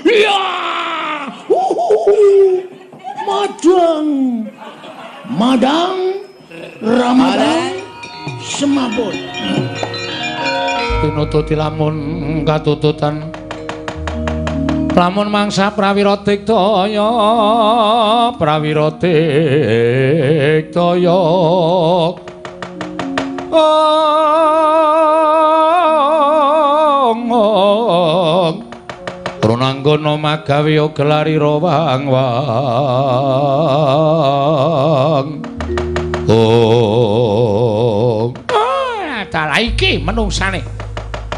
Iya. Madang. Madang Ramadan semaput. Tinututi lamun katututan lamun mangsa prawira diktaya Runanggana magawe gelari wang-wang dalah iki menungsane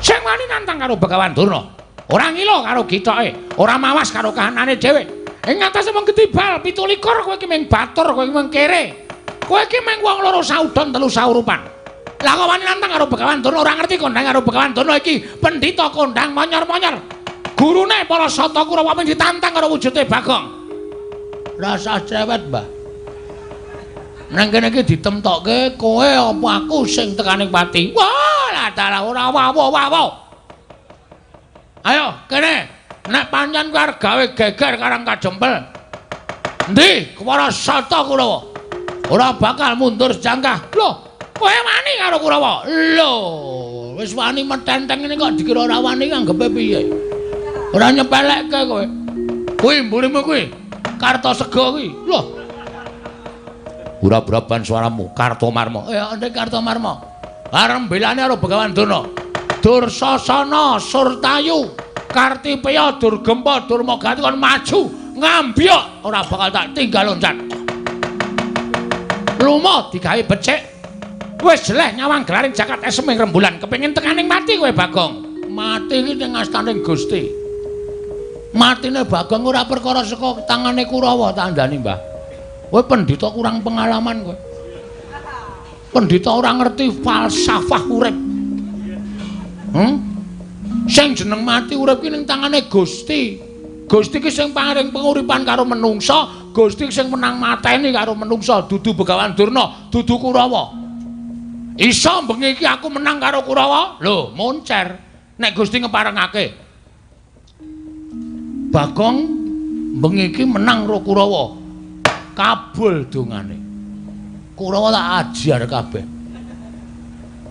sing wani nantang karo Begawan Durna ora ngilo karo gitoke ora mawas karo kahanane dhewe ing ngatasé mung gedibal 17 kowe iki mung batur kowe iki mung kere kowe iki mung wong loro saudon telu saurupan lah kok wani nantang karo Begawan Durna ora ngerti kondang karo Begawan Durna iki pendhita kondang monyor-monyor gurune para Sata Kurawa mung ditantang karo wujude Bagong rasa cewet Mbah nang kene iki ditemtokke kowe apa aku sing tekaning pati. Wah, lah dalah ora wawo. Ayo kene, nek pancen kowe arep gawe geger karang kajempel. Endi para Sata Kurawa? Ora bakal mundur sejangkah. Lho, kowe wani karo Kurawa? Lho, wis wani metenteng ngene kok dikira ora wani anggepe piye? Ora nyepelekke kowe. Kuwi mburimu kuwi. Kartosega kuwi. Lho, Ura-uraban suaramu Kartomarma. Ya ndek Kartomarma. Arep belane karo Begawan Durna. Dursasana, Surtayu, Kartipeya, Durgempa, Durmagati kon maju ngambyok ora bakal tak tinggal loncat. Lumo digawe becik. Wis jeleh nyawang gelaring jagat eseming rembulan kepengin tekaning mati kowe Bagong. Mati iki ning astaning Gusti. Matine Bagong ora perkara saka tangane Kurawa tandani Mbah. Kowe pendhita kurang pengalaman kowe. Pendhita ora ngerti falsafah urip. Sing jeneng mati urip ki ning tangane Gusti. Gusti ki sing paring penguripan karo menungsa, Gusti sing menang mateni karo menungsa, dudu Begawan Durna, dudu Kurawa. Iso bengi iki aku menang karo Kurawa? Lho, moncer. Nek Gusti ngeparengake. Bagong bengi iki menang karo Kurawa. Kabul dongane. Kurawa tak ajar kabeh.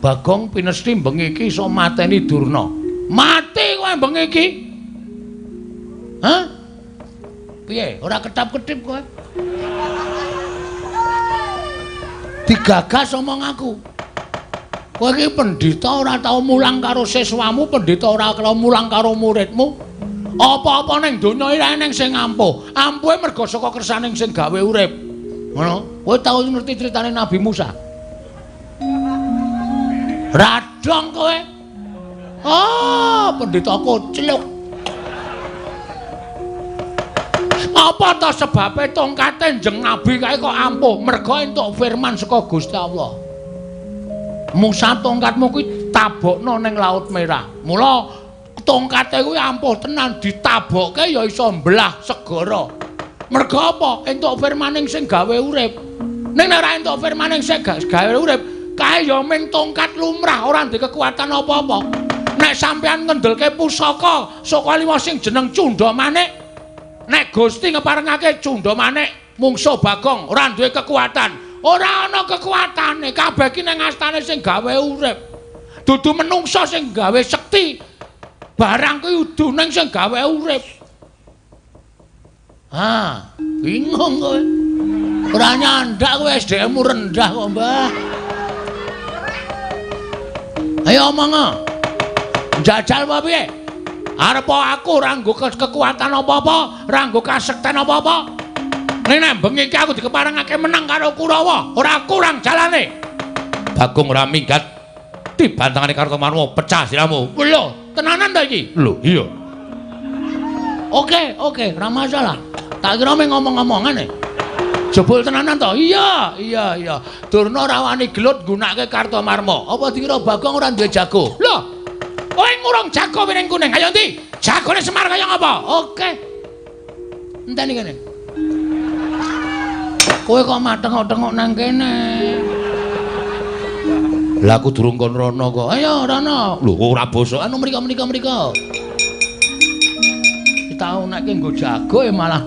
Bagong pinesti bengi iki iso mateni Durna. Mati kowe bengi iki. Hah? Piye? Ora ketap-ketip kowe? Digagas omong aku. Kowe iki pendhita ora tau mulang karo siswamu, pendhita ora tau mulang karo muridmu. Apa-apa ning donya iki eneng sing ampuh. Ampuhe merga saka kersaning sing gawe urip. Ngono. Kowe tau ngerti critane Nabi Musa? Radong kowe. Oh, pendhita kocluk. Apa to sebabe tongkate njeng Nabi kae kok ampuh? Merga entuk firman saka Gusti Allah. Musa tongkatmu kuwi tabokno ning Laut Merah. Mula tongkate kuwi ampuh tenan ditabokke ya iso mbelah segara. Merga apa? Entuk firmaning sing gawe urip. Ning nek ora entuk firmaning sing gawe urip, kae ya ming tongkat lumrah ora ndek kekuatan apa-apa. Nek sampean ngendelke pusaka saka liwa sing jeneng Cundamanik, nek Gusti ngeparengake Cundamanik mungsuh Bagong ora duwe kekuatan. Ora ana kekuatane, kabeh iki ning astane sing gawe urip. Dudu menungsa sing gawe sekti. Barang kuwi udune sing gawe urip. Bingung kowe. Ora nyandak kowe SDM-mu rendah kok, Mbah. Ayo omong. Jajal apa piye? Arep aku ora nggo kekuatan apa-apa, ora nggo kasekten apa-apa. Nek bengi iki aku dikeparengake menang karo Kurawa, ora kurang jalane. Bagong ora minggat. Dibantangane Kartomarma pecah siramu. Lho, tenanan ta iki? Lho, iya. Oke, ora masalah. Tak kira mung ngomong-ngomongan. Jebul tenanan to? Iya. Durna ora wani gelut gunakake Kartomarma. Apa dikira Bagong ora duwe jago? Lho, kowe ngurung jago piring kuning. Ayo ndi? Jagone Semar kaya ngapa? Oke. Enteni kene. Kowe kok mateng-tengok nang kene. Lah aku durung kon rono kok. Ayo rono. Lho ora basa anu mriko. Kita saiki nggo jago malah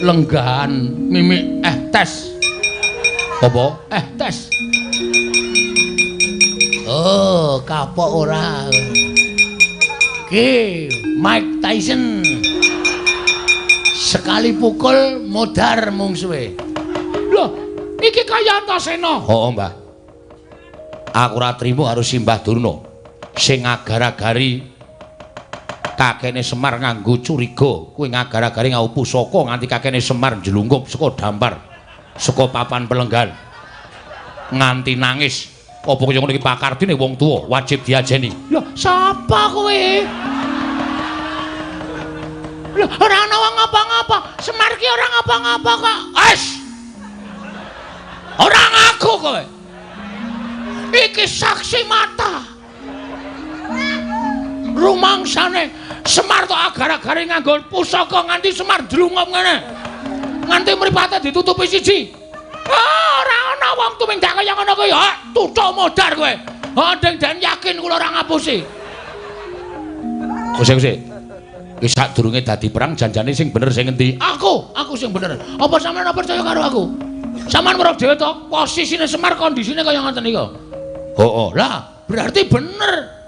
lenggahan mimik tes. Apa? Tes. Oh, kapok ora. Ki, Mike Tyson. Sekali pukul modar mungsuhe. Loh, iki kaya Antasena. Oh, Mbah. Aku ora trimo harus Simbah Durna sing ngagar-agari kakene Semar nganggo curiga. Kuwi ngagar-agari ngau pusaka nganti kakene Semar njlungkup saka dampar saka papan pelenggan. Nganti nangis. Apa kaya ngono iki pakardine wong tuwa wajib diajeni. Lho, sapa kowe? Lho, ora ana wong ngapa-ngapa. Semar ki ora ngapa-ngapa kok. Wes. Ora ngaku kowe. Iki saksi mata. Rumangsane Semar tok agar-agare nganggo pusaka nganti Semar dlungup ngene. Nganti mripate ditutupi siji. Ora ana wong tumindak kaya ngono kuwi. Tuthuk modar kowe. Den yakin kula ora ngapusi. Kose. Iki sadurunge dadi perang janjane sing bener sing endi? Aku sing bener. Apa sampean ora percaya karo aku? Sampeyan weruh dhewe to posisine Semar kondisine kaya ngoten niku. Oh, lah berarti bener.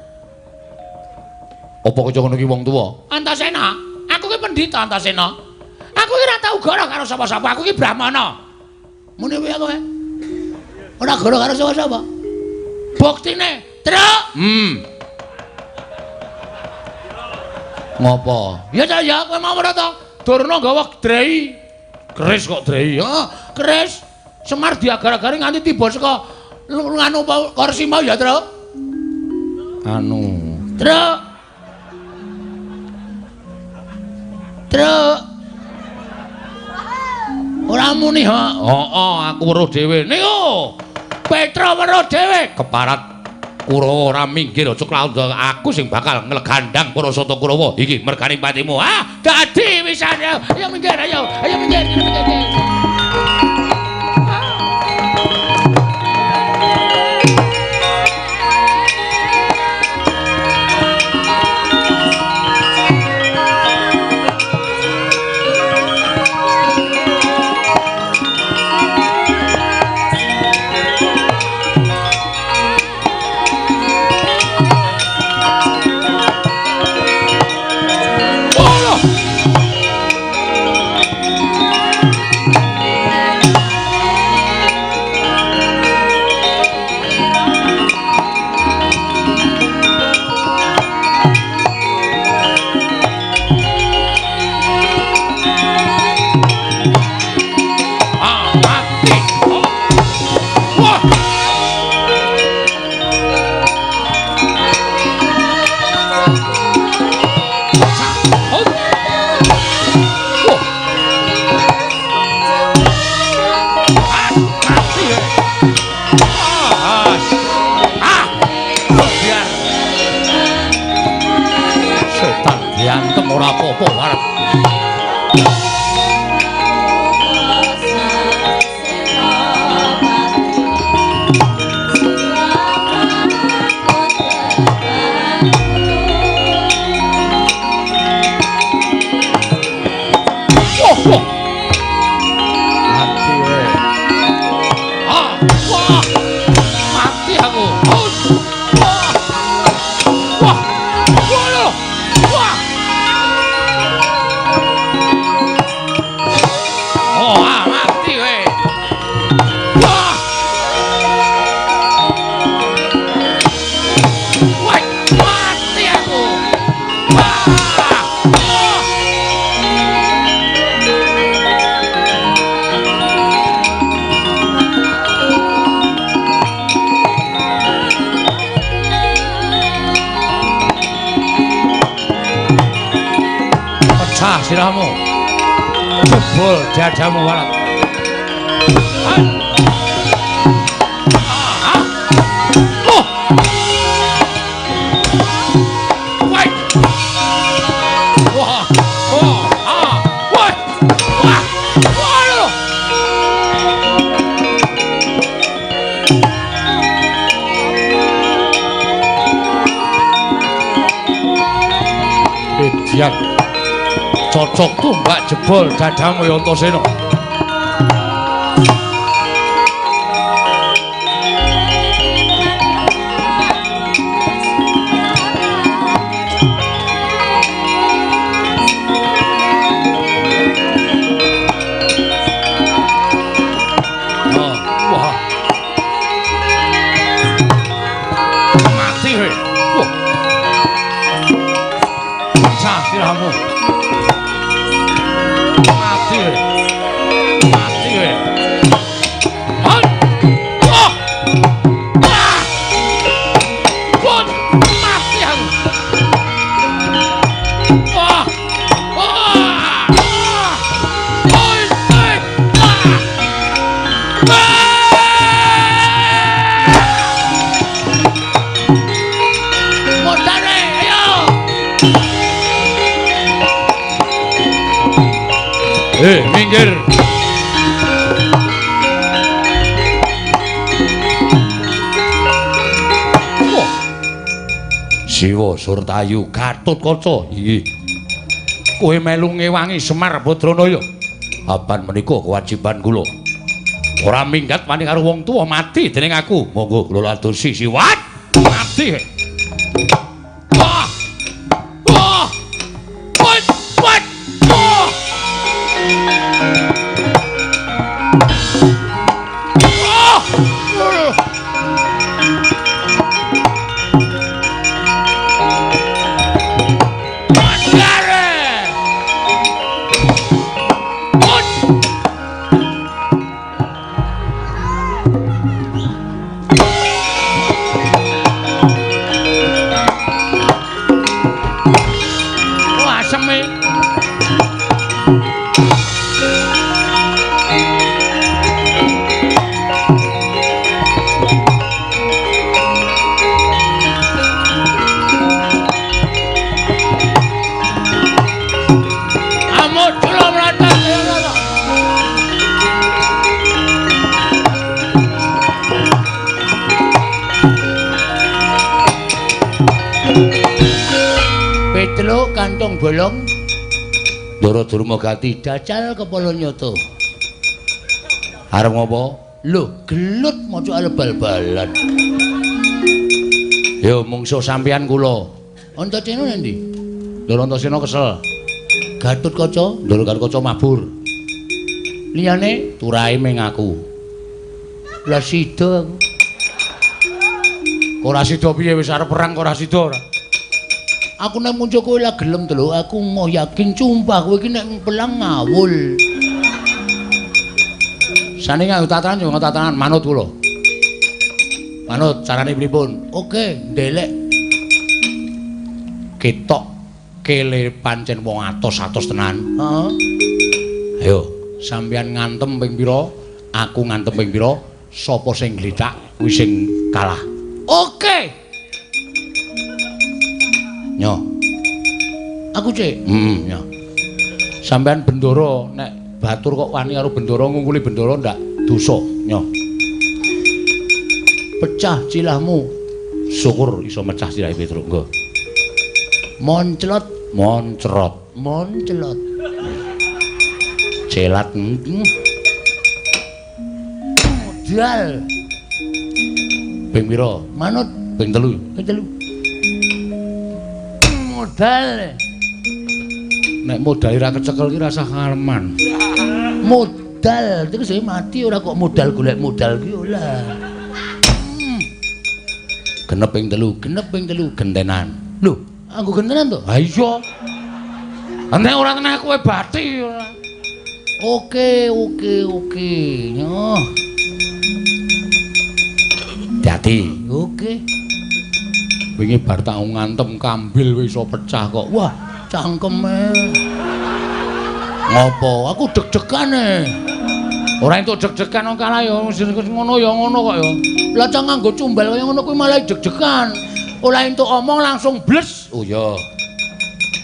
Apa kaya ngono ki wong tuwa? Antasena, aku ki pendhita Antasena. Aku ki ora tau goro karo sapa-sapa, aku ki brahmana. Mune wae kowe. Ora goro karo sapa-sapa. Buktine, Truk. Ngopo? Ya ta ya, kowe mau ora ta? Durna gawa drei. Keris kok drei. Keris. Semar diagar-agari nganti tiba saka nganu kursi mau ya, Truk. Truk. Ora muni, ha. Aku weruh dhewe. Niku. Petra weruh dhewe. Keparat Kurawa ora minggir aja klaudha aku sing bakal nglegandhang para Sata Kurawa. Iki mergane patimu. Dadi wisan ayo. Ayo minggir, ayo. Ayo minggir. Ora apa-apa arep. Mati aku. Sirahmu jebol dadamu walat. Bediak cocok tumbak jebol dadamu Antasena. Minggir. Oh. Siwa Surtayu Gatotkaca. Iki. Kowe melu ngewangi Semar Badranaya. Apan menika kewajiban kula. Ora minggat wani karo wong tuwa mati dening aku. Monggo kula ladosi siwat. Mati. Wah. Wah. Wat. Wat. Wah. Kantong bolong Ndara Durmagati dajal kepala nyoto. Arep ngopo? Lho, gelut maca bal-balan. Yo mungsuh sampeyan kula. Antasena endi? Ndara Antasena kesel. Gatotkaca, Ndara Gatotkaca mabur. Liyane turahe ming aku. Lah sida aku. Ora sida piye wis arep perang kok ora sida ora. Aku nek muncul kowe lah gelem to lho, aku mau yakin sumpah kowe iki nek pelang ngawul. Sane nganggo tatanan yo nganggo tatanan manut kula. Manut carane pripun? Oke, ndelek. Ketok kele pancen wong atos-atos tenan. Heeh. Ayo, sampeyan ngantem ping pira? Aku ngantem ping pira? Sapa sing glithak kuwi sing kalah. Oke. Nyo. Aku cek. Nyo. Sampean bendoro nek batur kok wani karo bendoro ngungkuli bendoro ndak dosa, Nyo. Pecah cilahmu. Syukur iso mecah cilahe Petruk, nggo. Monclot, moncrot, monclot. Celat. Modal. Ping pira? Manut ping 3. Ping 3. Modal. Nek modal ora kecekel ki rasah kareman. Modal tegese mati ora kok modal golek modal ki ora. Genep ping 3 gentenan. Lho, aku gentenan to? Ha iya. Nek ora tenan kowe bati ora. Oke. Nyoh. Dadi, oke. Wingi bar tak ngantem kambil wis iso pecah kok. Wah, cangkeme. Ngopo? Aku deg-degan e. Ora entuk deg-degan wong kalah ya ngono kok ya. Lah cang nganggo cumbal kaya ngono kuwi malah deg-degan. Ora entuk omong langsung bles. Oh ya.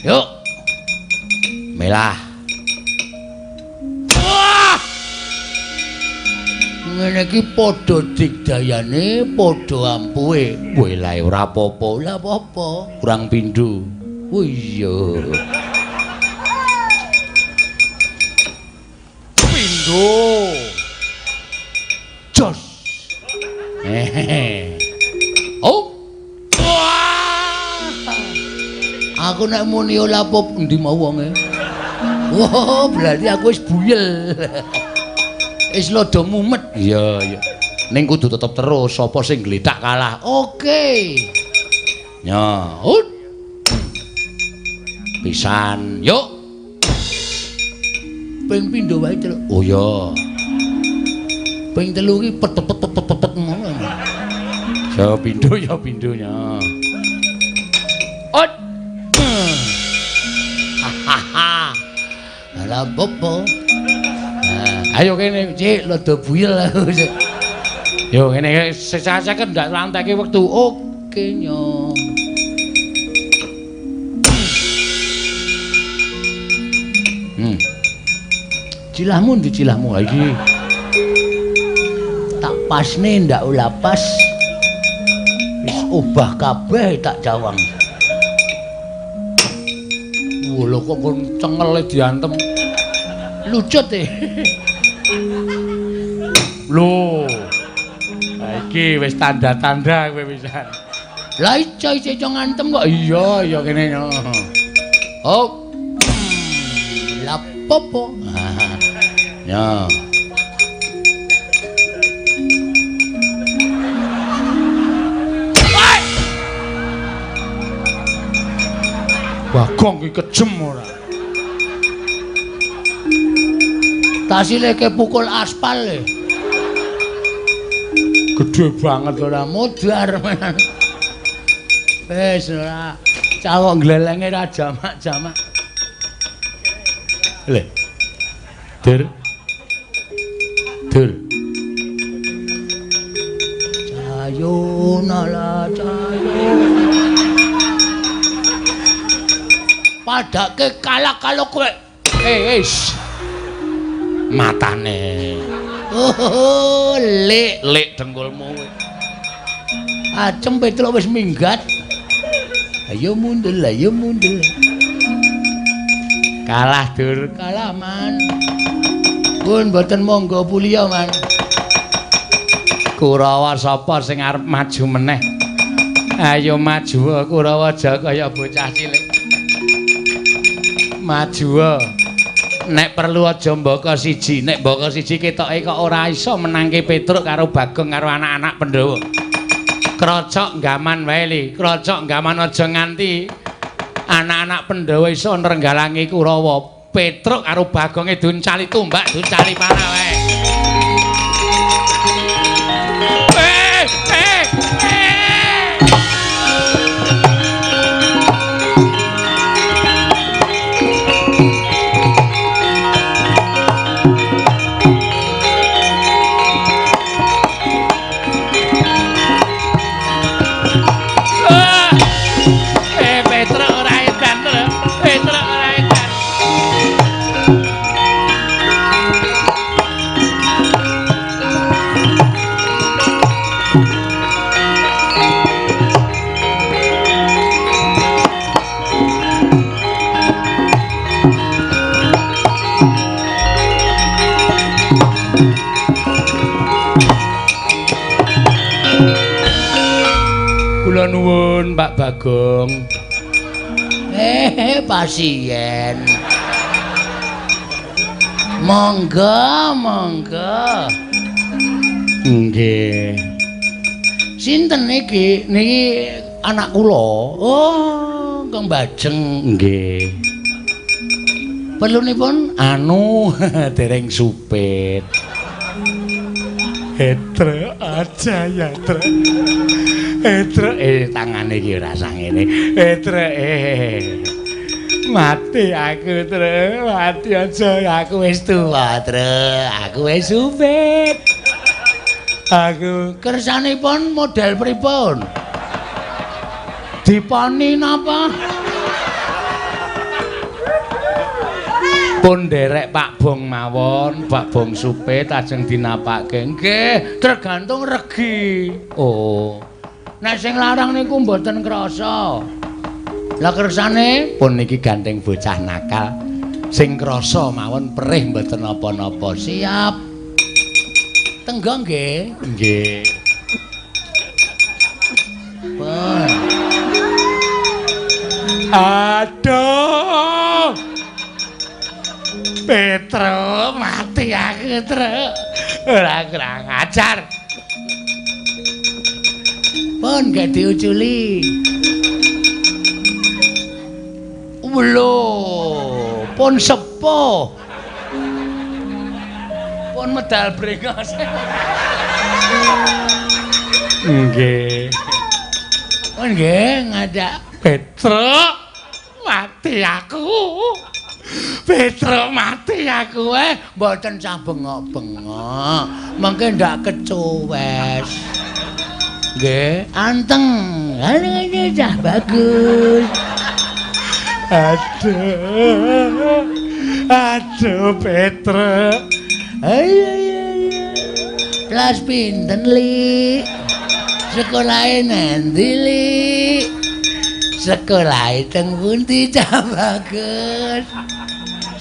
Yuk. Melah. Wah! Ngene iki padha digdayane, padha ampuhe. Kowe lae ora apa-apa, lah apa-apa. Kurang pindho. Oh iya. Loh. Jos. Oh. Wah. Aku nek muni ora apa endi mau wonge. Wah, berarti aku wis buyel. Wis lodo mumet. Iya, iya. Ning kudu tetep terus sapa sing gledak kalah. Oke. Nyaut. Pisan. Yuk. Ping pindho wae, Cuk. Oh iya. Ping telu iki pet ngono. Ya pindho nya. Ot. Hahaha. Ala bobo. Ayo kene, Cik, lodo buyel aku. Yo ngene sesake ndak lanteke wektu. Oke nyo. Cilahmu ndi cilahmu iki? Tak pasne ndak ula pas. Wis obah kabeh tak jawang. Lho kok cengele diantem. Lucut e. Lho. Iki wis tanda-tanda kowe pisan. Lah ijo ngantem kok iya kene yo. Oh. La popo. Ya. Bagong iki kejem ora. Tasile kepukul aspal e. Gedhe banget ora modar menan. Wis ora cawok glelenge ra jamak-jamak. Le. Dur. Cayo nala cayo. Padake kalah kalau kowe. Wis. Matane. Oh, lek dengkulmu. Acem Petruk wis minggat. Ayo mundur. Kalah dur, kalah man. Pun mboten monggo puliya man. Kurawa sapa sing arep maju meneh? Ayo maju Kurawa aja kaya bocah cilik. Maju. Nek perlu aja mbaka siji, nek mbaka siji ketoke kok ora iso menangke Petruk karo Bagong karo anak-anak Pandhawa. Krocok gaman wae li, krocok gaman aja nganti anak-anak Pandhawa iso nrenggalangi Kurawa. Petruk karo Bagonge duncali tumbak, duncali panah wae. Kula nuwun Pak Bagong. Pasien. Monggo. Nggih. Sinten niki? Niki anak kula. Oh, Kang Bajeng. Nggih. Perlunipun dereng supit. Etre aja ya, Tre. Etre tangane iki ora sang ngene. Etre mati aku, Tre. Mati aja aku wis tuwa, Tre. Aku wis supit. Aku kersanipun model pripun? Diponi napa? Pun nderek Pak Bong mawon, Pak Bong supit ajeng dinapake. Nggih, tergantung regi. Oh. Nek sing larang niku mboten krasa. Lah kersane pun niki ganteng bocah nakal. Sing krasa mawon perih mboten napa-napa. Siap. Tenggo nggih. Nggih. Pun. Aduh. Petro mati aku, Tru. Ora kurang ajar. Pun gak diuculi. Lho, pun sepuh. Pun medal brengos. Nggih. Pun nggih ngajak Petro mati aku. Petro mati aku mboten cah bengok-bengok. Mengke ndak kecuwes. Nggih, anteng. Ini cah bagus. Aduh Petro. Ayo. Kelas pinten Li? Sekolahe nendi Li? Sekolahe teng pundi cah bagus?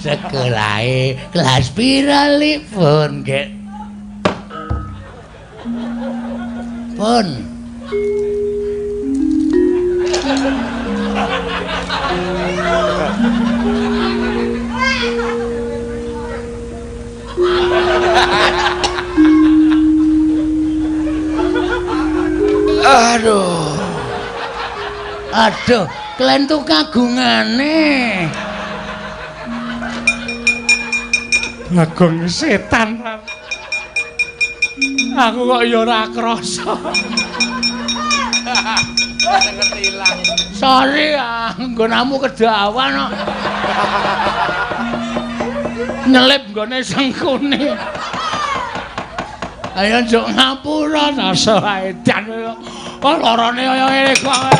Sekolahe kelas pira Li? Pun nggih. Pun. Aduh, klentu kagungane. Bagong setan. Aku kok ya ora krasa. Sorry, nggonamu kedawan kok. Nyelip nggone sengkune. Ayo njuk ngapura rasa edan kok. Kok larane kaya ngene kok.